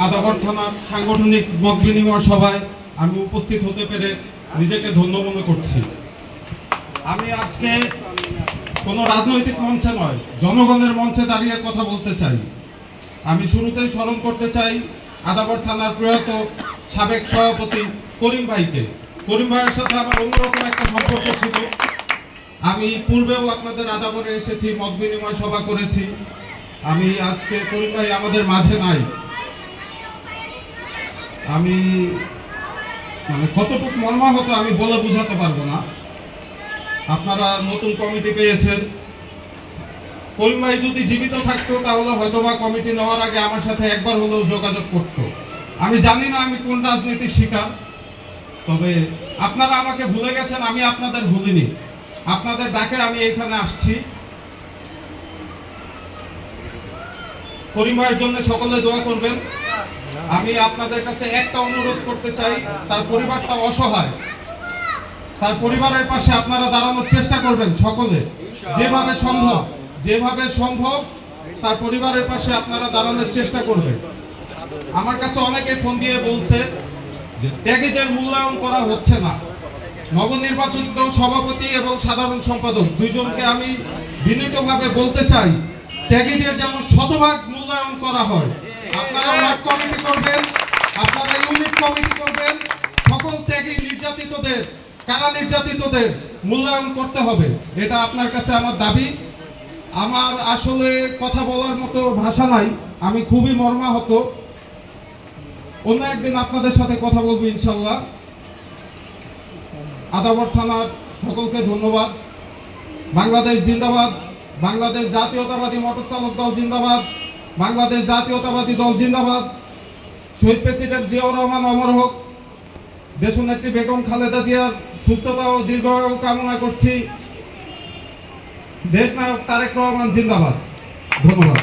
আদাবর থানার সাংগঠনিক মত বিনিময় সভায় আমি উপস্থিত হতে পেরে নিজেকে ধন্য মনে করছি। আমি আজকে কোনো রাজনৈতিক মঞ্চে নয়, জনগণের মঞ্চে দাঁড়িয়ে কথা বলতে চাই। আমি শুরুতেই স্মরণ করতে চাই আদাবর থানার প্রয়াত সাবেক সভাপতি করিম ভাইকে। করিম ভাইয়ের সাথে আমার অন্যরকম একটা সম্পর্ক ছিল। আমি পূর্বেও আপনাদের আদাবরে এসেছি, মত বিনিময় সভা করেছি। আমি আজকে করিম ভাই আমাদের মাঝে নাই। আমি কতটুকু মর্মাহত আমি বলে বোঝাতে পারবো না। আপনারা নতুন কমিটি পেয়েছেন। করিম ভাই যদি জীবিত থাকতো তাহলে হয়তোবা কমিটি নেওয়ার আগে আমার সাথে একবার হলেও যোগাযোগ করত। আমি জানি না আমি কোন রাজনীতির শিকার, তবে আপনারা আমাকে ভুলে গেছেন, আমি আপনাদের ভুলিনি। আপনাদের ডাকে আমি এখানে আসছি। করিম ভাইয়ের জন্য সকলে দোয়া করবেন। আমি আপনাদের কাছে একটা অনুরোধ করতে চাই, তার পরিবারটা অসহায়, তার পরিবারের পাশে আপনারা দাঁড়ানোর চেষ্টা করবেন সকলে, যেভাবে সম্ভব তার পরিবারের পাশে আপনারা দাঁড়ানোর চেষ্টা করবেন। আমার কাছে অনেকে ফোন দিয়ে বলছে যে ত্যাগীদের মূল্যায়ন করা হচ্ছে না। নবনির্বাচিত সভাপতি এবং সাধারণ সম্পাদক দুইজনকে আমি বিনীতভাবে বলতে চাই, ত্যাগীদের যেন শতভাগ মূল্যায়ন করা হয়। আপনারা ওয়ার্ড কমিটি করবেন, আপনারা ইউনিট কমিটি করবেন, সকল ত্যাগী নির্যাতিতদের, কারা নির্যাতিতদের মূল্যায়ন করতে হবে। এটা আপনার কাছে আমার দাবি। আমার আসলে কথা বলার মতো ভাষা নাই, আমি খুবই মর্মাহত। অন্য একদিন আপনাদের সাথে কথা বলবো ইনশাল্লাহ। আদাবর থানার সকলকে ধন্যবাদ। বাংলাদেশ জিন্দাবাদ, বাংলাদেশ জাতীয়তাবাদী মোটর চালক দল জিন্দাবাদ, বাংলাদেশ জাতীয়তাবাদী দল জিন্দাবাদ। শহীদ প্রেসিডেন্ট জিয়াউর রহমান অমর হোক। দেশনেত্রী বেগম খালেদা জিয়ার সুস্থতা ও দীর্ঘায়ু কামনা করছি। দেশনায়ক তারেক রহমান জিন্দাবাদ। ধন্যবাদ।